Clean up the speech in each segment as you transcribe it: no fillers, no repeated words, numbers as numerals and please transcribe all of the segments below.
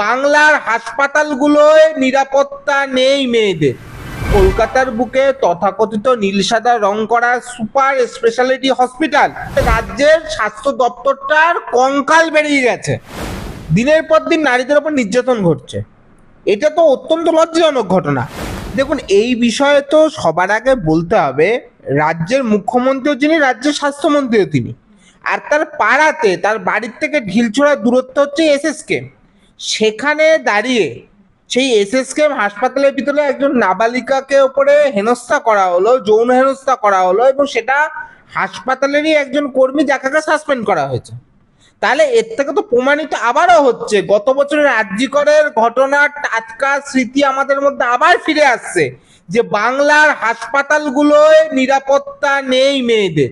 বাংলার হাসপাতালগুলোয় নিরাপত্তা নেই মেয়েদের। কলকাতার বুকে তথাকথিত নীল সাদা রং করা সুপার স্পেশালিটি হসপিটাল, রাজ্যের স্বাস্থ্য দপ্তরটার কঙ্কাল বেরিয়ে গেছে। দিনের পর দিন নারীদের উপর নির্যাতন ঘটছে। এটা তো অত্যন্ত লজ্জাজনক ঘটনা। দেখুন, এই বিষয়ে তো সবার আগে বলতে হবে রাজ্যের মুখ্যমন্ত্রীও যিনি, রাজ্যের স্বাস্থ্যমন্ত্রীও তিনি, আর তার পাড়াতে তার বাড়ির থেকে ঢিলছোড়া দূরত্ব হচ্ছে এসএসকে। সেখানে দাঁড়িয়ে সেই এসএসকে হাসপাতালের ভিতরে একজন নাবালিকাকে উপরে হেনস্থা করা হলো, যৌন হেনস্থা করা হলো, এবং সেটা হাসপাতালেরই একজন কর্মী, যাকে সাসপেন্ড করা হয়েছে। তাহলে এর থেকে তো প্রমাণিত আবারও হচ্ছে গত বছরের আরজিকরের ঘটনার টাটকা স্মৃতি আমাদের মধ্যে আবার ফিরে আসছে, যে বাংলার হাসপাতালগুলোয় নিরাপত্তা নেই মেয়েদের।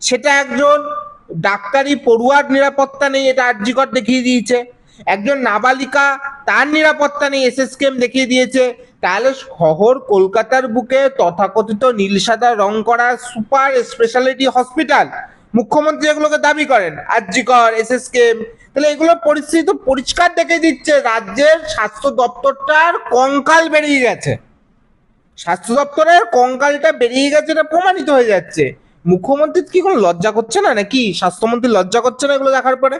সেটা একজন ডাক্তারি পড়ুয়ার নিরাপত্তা নেই, এটা আরজিকর দেখিয়ে দিয়েছে। একজন নাবালিকা, তার নিরাপত্তা নেই, এসএসকেএম দেখিয়ে দিয়েছে। তাহলে শহর কলকাতার বুকে তথাকথিত নীল সাদা রং করা সুপার স্পেশালিটি হসপিটাল, মুখ্যমন্ত্রী এগুলোকে দাবি করেন, আরজিকর, এসএসকেএম, তাহলে এগুলোর পরিস্থিতি তো পরিষ্কার দেখে দিচ্ছে রাজ্যের স্বাস্থ্য দপ্তরটার কঙ্কাল বেরিয়ে গেছে। স্বাস্থ্য দপ্তরের কঙ্কালটা বেরিয়ে গেছে, এটা প্রমাণিত হয়ে যাচ্ছে। মুখ্যমন্ত্রী কি কোনো লজ্জা করছে না, নাকি স্বাস্থ্যমন্ত্রী লজ্জা করছে না এগুলো দেখার পরে?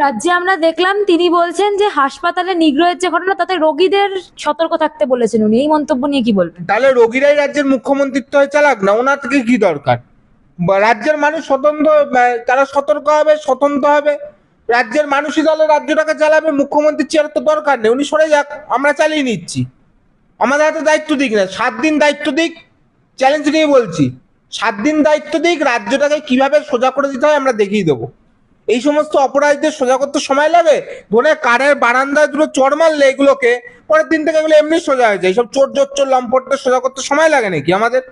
রাজ্যে আমরা দেখলাম তিনি বলছেন যে হাসপাতালে নিগ্রহের যে ঘটনা, তাতে রোগীদের সতর্ক থাকতে বলেছেন উনি। এই মন্তব্য নিয়ে কি বলবেন? তাহলে রোগীরাই রাজ্যের মুখ্যমন্ত্রিত্ব হয়ে চালাক না, ওনার থেকে কি দরকার? রাজ্যের মানুষ স্বতন্ত্র, তারা সতর্ক হবে, স্বতন্ত্র হবে। রাজ্যের মানুষই তাহলে রাজ্যটাকে চালাবে, মুখ্যমন্ত্রীর চেয়ার তো দরকার নেই, উনি সরে যাক, আমরা চালিয়ে নিচ্ছি। আমাদের হাতে দায়িত্ব দিক না, 7 দিন দায়িত্ব দিক, চ্যালেঞ্জ নিয়ে বলছি। 7 দিন দায়িত্ব দিক, রাজ্যটাকে কিভাবে সোজা করে দিতে হয় আমরা দেখিয়ে দেবো। এই সমস্ত অপরাধীদের সোজা করতে সময় লাগে? ধরে কারের বারান্দায় দুটো চড় মারলে এগুলোকে পরের দিন থেকে এগুলো এমনি সোজা হয়ে যায়। এইসব চোর জোচ্চোর লম্পটদের সোজা করতে সময় লাগে নাকি আমাদের?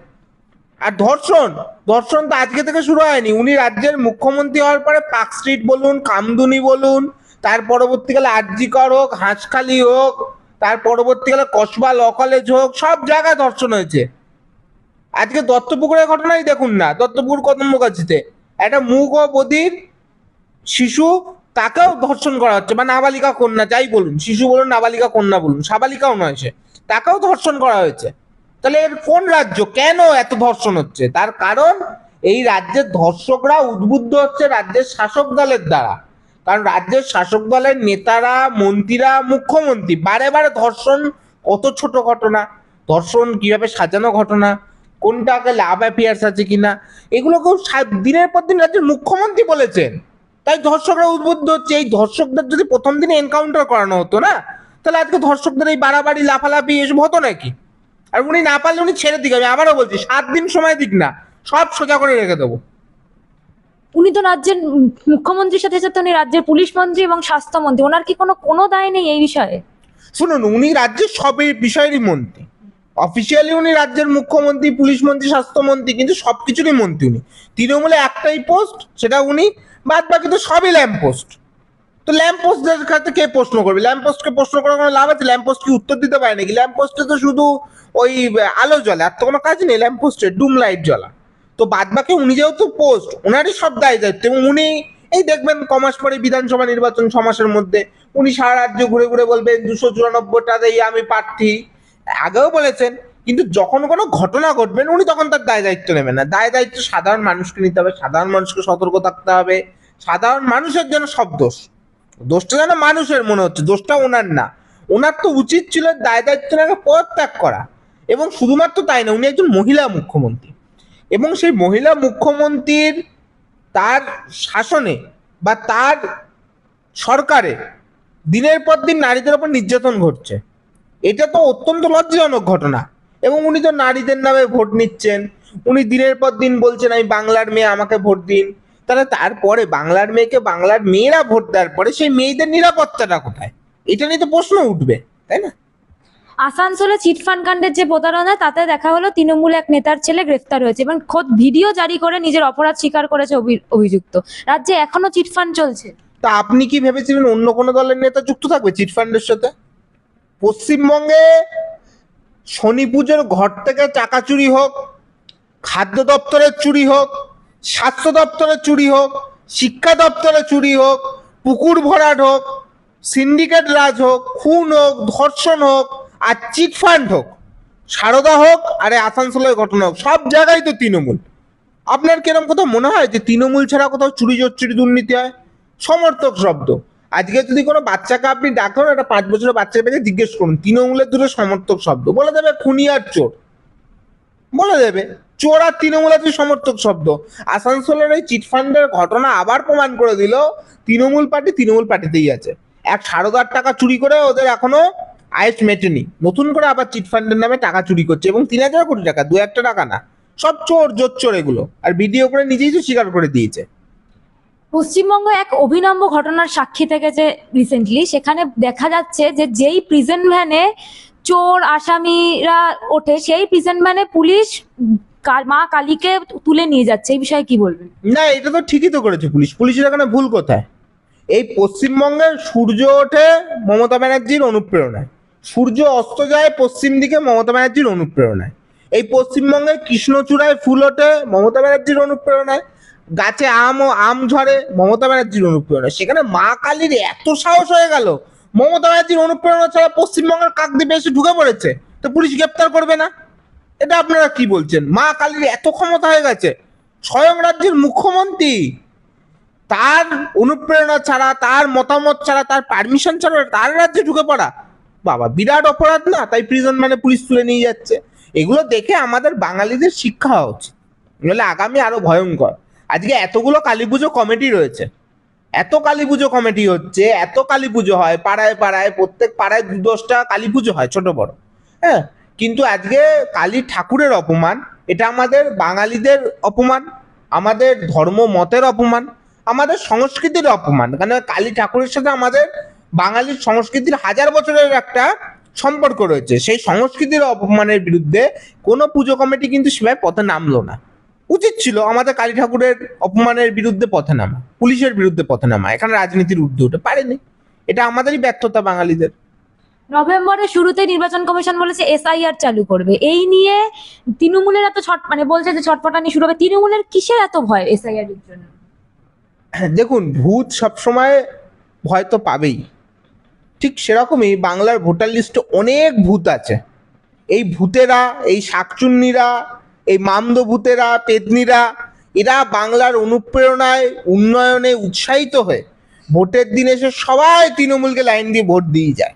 আর ধর্ষণ ধর্ষণ তো আজকে থেকে শুরু হয়নি। উনি রাজ্যের মুখ্যমন্ত্রী হওয়ার পরে পার্ক স্ট্রিট বলুন, কামদুনি বলুন, তার পরবর্তীকালে আরজিকর হোক, হাঁসখালি হোক, তার পরবর্তীকালে কসবা ল কলেজ হোক, সব জায়গায় ধর্ষণ হয়েছে। আজকে দত্তপুকুরের ঘটনাই দেখুন না, দত্তপুকুর কদমগাছিতে একটা মুখ ও বধির শিশু, তাকেও ধর্ষণ করা হচ্ছে, বা নাবালিকা কন্যা, যাই বলুন, শিশু বলুন, নাবালিকা কন্যা বলুন, সাবালিকাও নয় সে, তাকেও ধর্ষণ করা হয়েছে। তাহলে এর কোন রাজ্য? কেন এত ধর্ষণ হচ্ছে? তার কারণ এই রাজ্যের ধর্ষকরা উদ্বুদ্ধ হচ্ছে রাজ্যের শাসক দলের দ্বারা। কারণ রাজ্যের শাসক দলের নেতারা, মন্ত্রীরা, মুখ্যমন্ত্রী বারে বারে ধর্ষণ, কত ছোট ঘটনা, ধর্ষণ কিভাবে সাজানো ঘটনা, কোনটাকে লাভ অ্যাফেয়ার্স আছে কিনা, এগুলোকেও দিনের পর দিন রাজ্যের মুখ্যমন্ত্রী বলেছেন। তাই ধর্ষকরা উদ্বুদ্ধ হচ্ছে। এই ধর্ষকদের যদি প্রথম দিনে এনকাউন্টার করানো হতো না, তাহলে আজকে ধর্ষকদের এই বাড়াবাড়ি, লাফালাফি এসব হতো নাকি? আর উনি না পারলে উনি ছেড়ে দিক, আমি আবারও বলছি 7 দিন সময় দিক না, সব সোজা করে রেখে দেবো। উনি তো রাজ্যের মুখ্যমন্ত্রীর সাথে সাথে উনি রাজ্যের পুলিশ মন্ত্রী এবং স্বাস্থ্যমন্ত্রী, ওনার কি কোনো দায় নেই এই বিষয়ে? শুনুন, উনি রাজ্যের সব বিষয়েরই মন্ত্রী। অফিসিয়ালি উনি রাজ্যের মুখ্যমন্ত্রী, পুলিশ মন্ত্রী, স্বাস্থ্যমন্ত্রী, কিন্তু সবকিছুরই মন্ত্রী উনি। তৃণমূলে একটাই পোস্ট, সেটা উনি, বাদ বাকি তো সবই ল্যাম্প পোস্ট। তো ল্যাম্প পোস্টদের কাছে কে প্রশ্ন করবে? ল্যাম্প পোস্টকে প্রশ্ন করার কোনো লাভ আছে? ল্যাম্প পোস্ট কি উত্তর দিতে পারে নাকি? ল্যাম্প পোস্টে তো শুধু ওই আলো জ্বলে, আর তো কোনো কাজ নেই ল্যাম্প পোস্টের, ডুম লাইট জ্বলা। তো বাদ বাকি উনি যেহেতু পোস্ট, ওনারই সব দায় দায়িত্ব। এবং উনি, এই দেখবেন কমাস পরে বিধানসভা নির্বাচন, 6 মাসের মধ্যে উনি সারা রাজ্য ঘুরে ঘুরে বলবেন 294টা দিয়ে আমি প্রার্থী। আগেও বলেছেন, কিন্তু যখন কোনো ঘটনা ঘটবেন উনি তখন তার দায় দায়িত্ব নেবেন না। দায় দায়িত্ব সাধারণ মানুষকে নিতে হবে, সাধারণ মানুষকে সতর্ক থাকতে হবে। সাধারণ মানুষের জন্য সব দোষ, দোষটা যেন মানুষের মনে হচ্ছে, দোষটা ওনার না। ওনার তো উচিত ছিল দায় দায়িত্ব নিয়ে পদত্যাগ করা। এবং শুধুমাত্র তাই না, উনি একজন মহিলা মুখ্যমন্ত্রী, এবং সেই মহিলা মুখ্যমন্ত্রীর তার শাসনে বা তার সরকারে দিনের পর দিন নারীদের উপর নির্যাতন ঘটছে। এটা তো অত্যন্ত লজ্জাজনক ঘটনা। এবং উনি তো নারীদের নামে ভোট নিচ্ছেন। উনি দিনের পর দিন বলছেন আমি বাংলার মেয়ে, আমাকে ভোট দিন। তাহলে তারপরে বাংলার মেয়েকে বাংলার মেয়েরা ভোট দেওয়ার পরে সেই মেয়েদের নিরাপত্তাটা কোথায়? এটা নিয়ে তো প্রশ্ন উঠবে, তাই না? আসানসোলে চিটফান্ড কাণ্ডের যে প্রতারণা, তাতে দেখা হলো তৃণমূল এক নেতার ছেলে গ্রেফতার হয়েছে এবং খোদ ভিডিও জারি করে নিজের অপরাধ স্বীকার করেছে অভিযুক্ত। রাজ্যে এখনো চিটফান্ড চলছে। তা আপনি কি ভেবেছিলেন অন্য কোনো দলের নেতা যুক্ত থাকবে চিটফান্ডের সাথে? পশ্চিমবঙ্গে শনি পুজোর ঘর থেকে টাকা চুরি হোক, খাদ্য দপ্তরের চুরি হোক, স্বাস্থ্য দপ্তরের চুরি হোক, শিক্ষা দপ্তরে চুরি হোক, পুকুর ভরাট হোক, সিন্ডিকেট রাজ হোক, খুন হোক, ধর্ষণ হোক, আর চিটফান্ড হোক, সারদা হোক, আরে আসানসোলের ঘটনা হোক, সব জায়গায় তো তৃণমূল। আপনার কিরম কোথাও মনে হয় যে তৃণমূল ছাড়া কোথাও চুরি চুরি দুর্নীতি হয়? সমর্থক শব্দ। আজকে যদি কোনো বাচ্চাকে আপনি ডাকুন, একটা 5 বছরের বাচ্চাকে জিজ্ঞেস করুন তৃণমূলের দুটো সমর্থক শব্দ, বলে দেবে খুনি আর চোর, বলে দেবে। চোর আর তৃণমূল আছে সমর্থক শব্দ। আসানসোলের এই চিটফান্ডের ঘটনা আবার প্রমাণ করে দিল তৃণমূল পার্টিতেই আছে। এক সারদার টাকা চুরি করে ওদের এখনো আয়েস মেটেনি, নতুন করে আবার চিটফান্ডের নামে টাকা চুরি করছে, এবং 3,000 কোটি টাকা, 2-1 টাকা না, সব চোর জোচ্চোর এগুলো। আর ভিডিও করে নিজেই তো স্বীকার করে দিয়েছে। পশ্চিমবঙ্গ এক অভিনব ঘটনার সাক্ষী থেকেছে রিসেন্টলি। সেখানে দেখা যাচ্ছে যে যেই প্রিজন ভ্যানে চোর আসামিরা ওঠে, সেই প্রিজন ভ্যানে পুলিশ মা কালীকে তুলে নিয়ে যাচ্ছে। এই বিষয়ে কি বলবেন? না, এটা তো ঠিকই তো করেছে পুলিশ। পুলিশের এখানে ভুল কোথায়? এই পশ্চিমবঙ্গে সূর্য ওঠে মমতা ব্যানার্জির অনুপ্রেরণায়, সূর্য অস্ত যায় পশ্চিম দিকে মমতা ব্যানার্জির অনুপ্রেরণায়। এই পশ্চিমবঙ্গে কৃষ্ণচূড়ায় ফুল ওঠে মমতা ব্যানার্জির অনুপ্রেরণায়, গাছে আম ঝরে মমতা ব্যানার্জির অনুপ্রেরণায়। সেখানে মা কালীর এত সাহস হয়ে গেল, মমতা ব্যানার্জির অনুপ্রেরণা ছাড়া পশ্চিমবঙ্গের কাকদ্বীপে এসে ঢুকে পড়েছে, তো পুলিশ গ্রেপ্তার করবে না? এটা আপনারা কি বলছেন? মা কালীর এত ক্ষমতা হয়ে গেছে, স্বয়ং রাজ্যের মুখ্যমন্ত্রী তার অনুপ্রেরণা ছাড়া, তার মতামত ছাড়া, তার পারমিশন ছাড়া তার রাজ্যে ঢুকে পড়া, বাবা বিরাট অপরাধ না? তাই প্রিজন মানে পুলিশ তুলে নিয়ে যাচ্ছে। এগুলো দেখে আমাদের বাঙালিদের শিক্ষা হওয়া উচিত, নাহলে আগামী আরো ভয়ঙ্কর। আজকে এতগুলো কালী পুজো কমিটি রয়েছে, এত কালী পুজো কমিটি হচ্ছে, এত কালী পুজো হয় পাড়ায় পাড়ায়, প্রত্যেক পাড়ায় 2-10টা কালী পুজো হয় ছোট বড়, হ্যাঁ। কিন্তু আজকে কালী ঠাকুরের অপমান, এটা আমাদের বাঙালিদের অপমান, আমাদের ধর্ম মতের অপমান, আমাদের সংস্কৃতির অপমান। কারণ কালী ঠাকুরের সাথে আমাদের বাঙালির সংস্কৃতির 1000 বছরের একটা সম্পর্ক রয়েছে। সেই সংস্কৃতির অপমানের বিরুদ্ধে কোনো পুজো কমিটি কিন্তু সেভাবে পথে নামলো না। উচিত ছিল আমাদের কালী ঠাকুরের অপমানের বিরুদ্ধে পথে নামা, পুলিশের বিরুদ্ধে পথে নামা, এখানে রাজনীতির ঊর্ধ্বে উঠে পারেনি। এটা আমাদেরই ব্যর্থতা বাঙালিদের। নভেম্বরের শুরুতে নির্বাচন কমিশন বলেছে এসআইআর চালু করবে। এই নিয়ে তৃণমূলের এত বলছে যে ছটফটানি শুরু হবে। তৃণমূলের কিসের এত ভয় এসআইআর এর জন্য? দেখুন, ভূত সবসময় ভয় তো পাবেই, ঠিক সেরকমই বাংলার ভোটার লিস্টে অনেক ভূত আছে। এই ভূতেরা, এই শাকচুন্নিরা, এই মামদো ভূতেরা, পেতনিরা, এরা বাংলার অনুপ্রেরণায়, উন্নয়নে উৎসাহিত হয়ে ভোটের দিন এসে সবাই তৃণমূলকে লাইন দিয়ে ভোট দিয়ে যায়।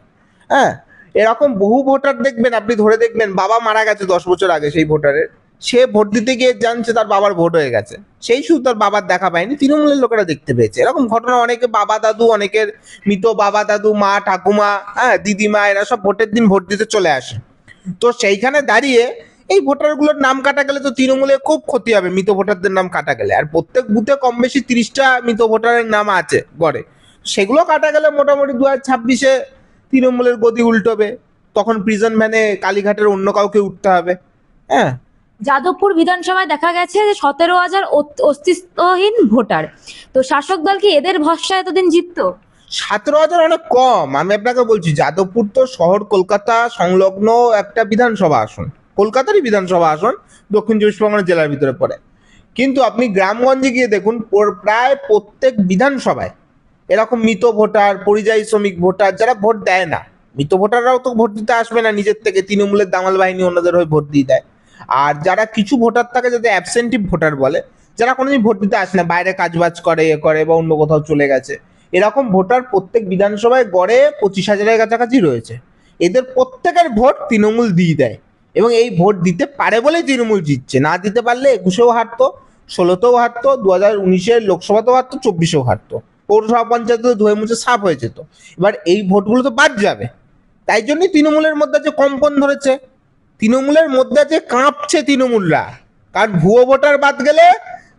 হ্যাঁ, এরকম বহু ভোটার দেখবেন, আপনি ধরে দেখবেন বাবা মারা গেছে 10 বছর আগে সেই ভোটারের, সে ভোট দিতে গিয়ে জানছে তার বাবার ভোট হয়ে গেছে, সেই শুধু তার বাবার দেখা পায়নি, তৃণমূলের লোকেরা দেখতে পেয়েছে। এরকম ঘটনা অনেকে, বাবা দাদু, অনেকের মৃত বাবা দাদু, মা ঠাকুমা, হ্যাঁ দিদিমা, এরা সব ভোটের দিন ভোট দিতে চলে আসে। তো সেইখানে দাঁড়িয়ে এই ভোটারগুলোর নাম কাটা গেলে তো তৃণমূলের খুব ক্ষতি হবে, মৃত ভোটারদের নাম কাটা গেলে। আর প্রত্যেক বুথে কম বেশি 30টা মৃত ভোটারের নাম আছে গড়ে, সেগুলো কাটা গেলে মোটামুটি 2026-এ তৃণমূলের গদি উল্টোবে। তখন প্রিজন ভ্যানে কালীঘাটের অন্য কাউকে উঠতে হবে। হ্যাঁ, যাদবপুর বিধানসভায় দেখা গেছে যে 17,000 অস্তিত্বহীন ভোটার। তো শাসক দল কি এদের ভরসায় এতদিন জিততো? 17,000 অনেক কম। আমি আপনাকে বলছি, যাদবপুর তো শহর কলকাতা সংলগ্ন একটা বিধানসভা আসন, কলকাতারই বিধানসভা আসন, দক্ষিণ 24 পরগনা জেলার ভিতরে পড়ে। কিন্তু আপনি গ্রামগঞ্জে গিয়ে দেখুন, প্রায় প্রত্যেক বিধানসভায় এরকম মৃত ভোটার, পরিযায়ী শ্রমিক ভোটার, যারা ভোট দেয় না, মৃত ভোটাররাও তো ভোট দিতে আসবে না নিজের থেকে, তৃণমূলের দামাল বাহিনী অন্যদের হয়ে ভোট দিয়ে দেয়। আর যারা কিছু ভোটার থাকে, যাদের অ্যাবসেন্টিভ ভোটার বলে, যারা কোনোদিন ভোট দিতে আসে না, বাইরে কাজবাজ করে, করে বা অন্য কোথাও চলে গেছে, এরকম ভোটার প্রত্যেক বিধানসভায় গড়ে 25,000-এর কাছাকাছি রয়েছে। এদের প্রত্যেকের ভোট তৃণমূল দিয়ে দেয়, এবং এই ভোট দিতে পারে বলেই তৃণমূল জিতছে। না দিতে পারলে 21-এও হারতো, 16-তেও হারতো, 2019-এর লোকসভাতেও হারতো, 24-এও হারতো, পৌরসভা পঞ্চায়েতে ধুয়ে মুছে সাফ হয়ে যেত। এবার এই ভোটগুলো তো বাদ যাবে, তাই জন্যই তৃণমূলের মধ্যে যে কম্পন ধরেছে, তৃণমূলের মধ্যে যে কাঁপছে তৃণমূলরা। কারণ ভুয়ো ভোটার বাদ গেলে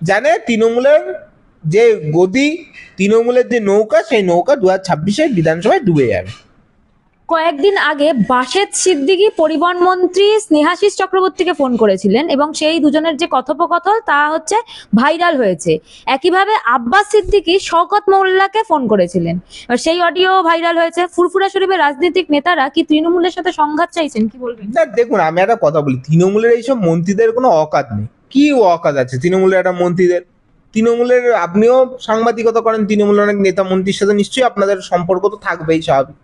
জানে তৃণমূলের যে গদি, তৃণমূলের যে নৌকা, সেই নৌকা 2026-এর বিধানসভায় ডুবে যাবে। কয়েকদিন আগে বাসেদ সিদ্দিকী পরিবহন মন্ত্রী স্নেহাশিস চক্রবর্তীকে ফোন করেছিলেন, এবং সেই দুজনের যে কথোপকথন তা হচ্ছে ভাইরাল হয়েছে। একইভাবে আব্বাস সিদ্দিকী শওকত মোল্লাকে ফোন করেছিলেন, আর সেই অডিও ভাইরাল হয়েছে। ফুরফুরা শরীফের রাজনৈতিক নেতারা কি তৃণমূলের সাথে সংঘাত চাইছেন, কি বলবেন? না দেখুন, আমি একটা কথা বলি, তৃণমূলের এইসব মন্ত্রীদের কোনো অকাত নেই। কি অকাত আছে তৃণমূলের একটা মন্ত্রীদের? তৃণমূলের, আপনিও সাংবাদিকতা করেন, তৃণমূলের অনেক নেতা মন্ত্রীর সাথে নিশ্চয়ই আপনাদের সম্পর্ক তো থাকবেই স্বাভাবিক।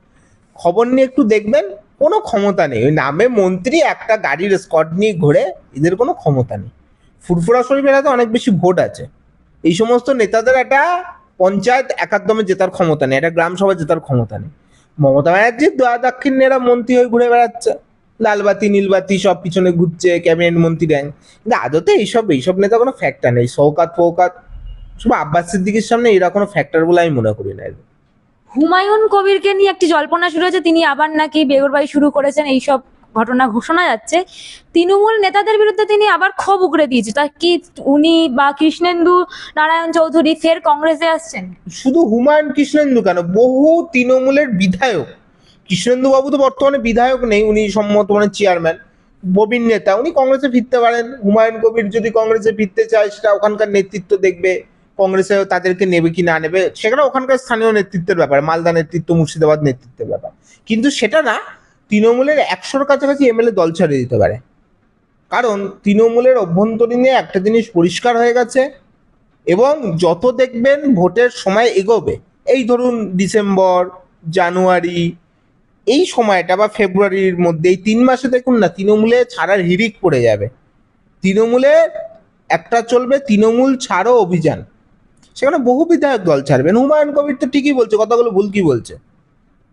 খবর নিয়ে একটু দেখবেন, কোনো ক্ষমতা নেই। ওই নামে মন্ত্রী, একটা গাড়ির স্কট নিয়ে ঘোরে, এদের কোনো ক্ষমতা নেই। ফুরফুরা শরীফের হাতে অনেক বেশি ভোট আছে। এই সমস্ত নেতাদের একটা পঞ্চায়েত একাদমে জেতার ক্ষমতা নেই, একটা গ্রাম সভা জেতার ক্ষমতা নেই। মমতা ব্যানার্জির দাক্ষিণ্যেরা মন্ত্রী হয়ে ঘুরে বেড়াচ্ছে, লালবাতি নীলবাতি সব পিছনে ঘুরছে, ক্যাবিনেট মন্ত্রী র্যাঙ্ক। কিন্তু আদতে এইসব নেতা কোনো ফ্যাক্টর নেই। শওকাত ফৌকাত সব আব্বাস সিদ্দিকীর সামনে এরা কোনো ফ্যাক্টর বলে আমি মনে করি না। হুমায়ুন কবিরকে নিয়ে একটি জল্পনা শুরু হয়েছে, তিনি আবার নাকি বেগরবাড়ি শুরু করেছেন, এইসব ঘটনা ঘোষণা যাচ্ছে। তৃণমূল নেতাদের বিরুদ্ধে তিনি আবার ক্ষোভ উগড়ে দিয়েছে, তা কি উনি বা কৃষ্ণেন্দু নারায়ণ চৌধুরী ফের কংগ্রেসে আসছেন? শুধু হুমায়ুন কৃষ্ণেন্দু কেন, বহু তৃণমূলের বিধায়ক, কৃষ্ণেন্দু বাবু তো বর্তমানে বিধায়ক নেই, উনি বর্তমানে চেয়ারম্যান, প্রবীণ নেতা, উনি কংগ্রেসে ফিরতে পারেন। হুমায়ুন কবির যদি কংগ্রেসে ফিরতে চায়, সেটা ওখানকার নেতৃত্ব দেখবে, কংগ্রেসে তাদেরকে নেবে কি না নেবে সেখানে ওখানকার স্থানীয় নেতৃত্বের ব্যাপার, মালদা নেতৃত্ব, মুর্শিদাবাদ নেতৃত্বের ব্যাপার। কিন্তু সেটা না, তৃণমূলের 100-র কাছাকাছি এমএলএ দল ছেড়ে দিতে পারে। কারণ তৃণমূলের অভ্যন্তরীণে একটা জিনিস পরিষ্কার হয়ে গেছে, এবং যত দেখবেন ভোটের সময় এগোবে, এই ধরুন ডিসেম্বর, জানুয়ারি, এই সময়টা বা ফেব্রুয়ারির মধ্যে, এই 3 মাসে দেখুন না, তৃণমূলে ছাড়ার হিড়িক পড়ে যাবে। তৃণমূলে একটা চলবে তৃণমূল ছাড়ো অভিযান, সেখানে বহু বিধায়ক দল ছাড়বেন। হুমায়ুন কবির তো ঠিকই বলছে, কথাগুলো ভুল কি বলছে?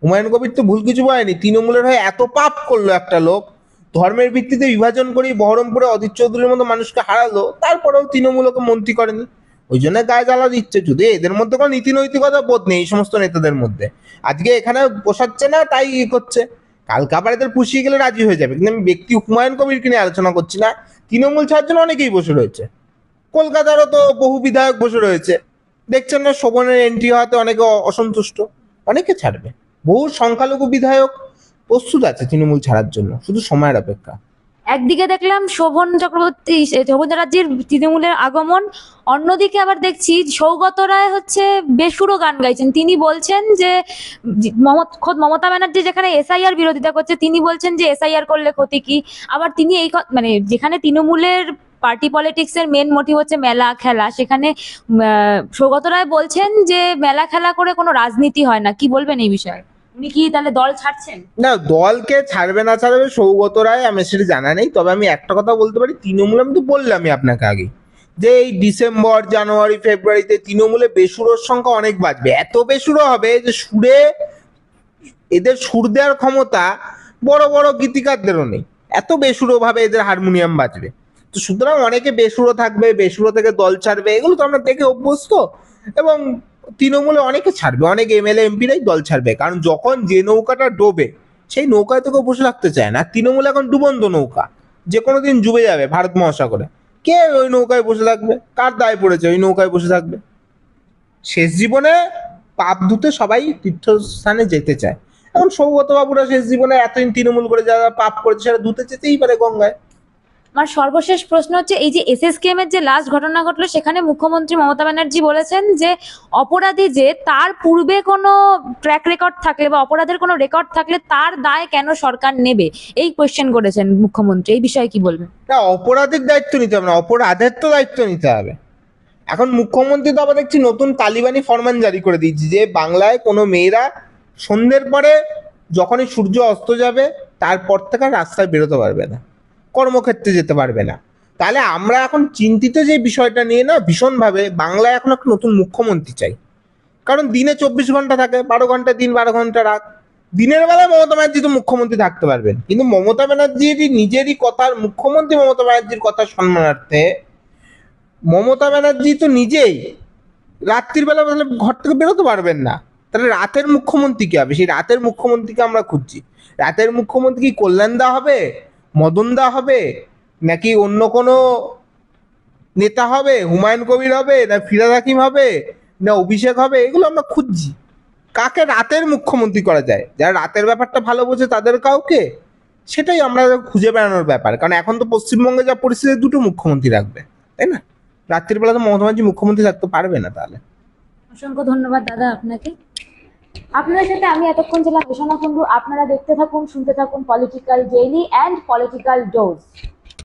হুমায়ুন কবির তো ভুল কিছু বলেনি। তৃণমূলের হয়ে এত পাপ করলো একটা লোক, ধর্মের ভিত্তিতে বিভাজন করে বহরমপুরে অধীর চৌধুরীর মতো মানুষকে হারালো, তারপরেও তৃণমূল ওকে মন্ত্রী করেনি। ওই জন্য গায়ে জ্বালা দিচ্ছে। যদি এদের মধ্যে কোনো নীতি নৈতিকতা বোধ নেই, এই সমস্ত নেতাদের মধ্যে, আজকে এখানে বসাচ্ছে না তাই করছে, কালকে আবার এদের পুষিয়ে গেলে রাজি হয়ে যাবে। কিন্তু আমি ব্যক্তি হুমায়ুন কবিরকে নিয়ে আলোচনা করছি না। তৃণমূল ছাড়ার জন্য অনেকেই বসে রয়েছে, কলকাতারও তো বহু বিধায়ক বসে রয়েছে, দেখছেন না শোভনের এন্ট্রি হওয়াতে অনেকে অসন্তুষ্ট, অনেকে ছাড়বে। বহু সংখ্যালঘু বিধায়ক প্রস্তুত আছে তৃণমূল ছাড়ার জন্য, শুধু সময়ের অপেক্ষা। একদিকে দেখলাম শোভন চ্যাটার্জির তৃণমূলের আগমন, অন্যদিকে আবার দেখছি সৌগত রায় হচ্ছে বেসুরো গান গাইছেন। তিনি বলছেন যে খোদ মমতা ব্যানার্জি যেখানে এসআইআর বিরোধিতা করছে, তিনি বলছেন যে এসআইআর করলে ক্ষতি কি। আবার তিনি মানে যেখানে তৃণমূলের পার্টি পলিটিক্স এর মেন মোটিভ হচ্ছে মেলা খেলা, সেখানে সৌগত রায় বলছেন যে মেলা খেলা করে কোনো রাজনীতি হয় না। কি বলবেন এই বিষয়ে? উনি কি তাহলে দল ছাড়ছেন? না, দলকে ছাড়বে না ছাড়বে সৌগত রায় আমি সেটা জানা নেই, তবে আমি একটা কথা বলতে পারি, তৃণমূল, আমি তো বললামই আপনাকে আগে, যে এই ডিসেম্বর, জানুয়ারি, ফেব্রুয়ারিতে তৃণমূলে বেসুরোর সংখ্যা অনেক বাড়বে। এত বেসুরো হবে যে সুরে, এদের সুর দেওয়ার ক্ষমতা বড় বড় গীতিকারদেরও নেই, এত বেসুরো ভাবে এদের হারমোনিয়াম বাজবে। তো সুতরাং অনেকে বেসুরো থাকবে, বেসুরো থেকে দল ছাড়বে, এগুলো তো আমরা দেখে অভ্যস্ত। এবং তৃণমূলে অনেকে ছাড়বে, অনেক এমএলএ এমপিরাই দল ছাড়বে, কারণ যখন যে নৌকাটা ডোবে সেই নৌকায় তো কেউ বসে থাকতে চায় না। তৃণমূল এখন ডুবন্ত নৌকা, যে কোনো দিন ডুবে যাবে ভারত মহাসাগরে, কে ওই নৌকায় বসে থাকবে? কার দায় পড়েছে ওই নৌকায় বসে থাকবে? শেষ জীবনে পাপ ধুতে সবাই তীর্থস্থানে যেতে চায়। এখন সৌগত বাবুরা শেষ জীবনে এতদিন তৃণমূল করে যারা পাপ করেছে, সেটা ধুতে যেতেই পারে গঙ্গায়। আমার সর্বশেষ প্রশ্ন হচ্ছে, এই যে এসএসকেএম এর যে লাস্ট ঘটনা ঘটলো, সেখানে মুখ্যমন্ত্রী মমতা ব্যানার্জি বলেছেন যে অপরাধী যে তার পূর্বে কোনো ট্র্যাক রেকর্ড থাকলে বা অপরাধের কোনো রেকর্ড থাকলে তার দায় কেন সরকার নেবে, এই কোয়েশ্চেন করেছেন মুখ্যমন্ত্রী। এই বিষয়ে কি বলবেন? না, অপরাধের দায়িত্ব নিতে হবে না, অপরাধের তো দায়িত্ব নিতে হবে। এখন মুখ্যমন্ত্রী তো আবার দেখছি নতুন তালিবানি ফরমান জারি করে দিয়েছে, যে বাংলায় কোনো মেয়েরা সন্ধ্যের পরে, যখনই সূর্য অস্ত যাবে তারপর থেকে আর রাস্তায় বেরোতে পারবে না, কর্মক্ষেত্রে যেতে পারবে না। তাহলে আমরা এখন চিন্তিত যে বিষয়টা নিয়ে না ভীষণভাবে, বাংলায় এখন একটা নতুন মুখ্যমন্ত্রী চাই। কারণ দিনে 24 ঘন্টা থাকে, 12 ঘন্টা দিন, 12 ঘন্টা রাত। দিনের বেলায় মমতা ব্যানার্জি তো মুখ্যমন্ত্রী থাকতে পারবেন, কিন্তু মমতা ব্যানার্জির নিজেরই কথার, মুখ্যমন্ত্রী মমতা ব্যানার্জির কথা সম্মানার্থে মমতা ব্যানার্জি তো নিজেই রাত্রির বেলা তাহলে ঘর থেকে বেরোতে পারবেন না, তাহলে রাতের মুখ্যমন্ত্রী কি হবে? সেই রাতের মুখ্যমন্ত্রীকে আমরা খুঁজছি। রাতের মুখ্যমন্ত্রী কি কল্যাণ দা হবে, মদন দা হবে, নাকি অন্য কোনো নেতা হবে, হুমায়ুন কবির হবে, না ফিরহাদ হাকিম হবে, না অভিষেক হবে? এগুলো আমরা খুঁজছি, কাকে রাতের মুখ্যমন্ত্রী করা যায়, যারা রাতের ব্যাপারটা ভালো বোঝে তাদের কাউকে, সেটাই আমরা খুঁজে বেড়ানোর ব্যাপার। কারণ এখন তো পশ্চিমবঙ্গে যা পরিস্থিতি, দুটো মুখ্যমন্ত্রী রাখবে, তাই না? রাত্রির বেলা তো মমতা ব্যানার্জি মুখ্যমন্ত্রী থাকতে পারবে না। তাহলে অসংখ্য ধন্যবাদ দাদা আপনাকে। আপনার সাথে আমি এতক্ষণ ছিলাম এশনা কুন্ডু। আপনারা দেখতে থাকুন, শুনতে থাকুন political daily and political dose.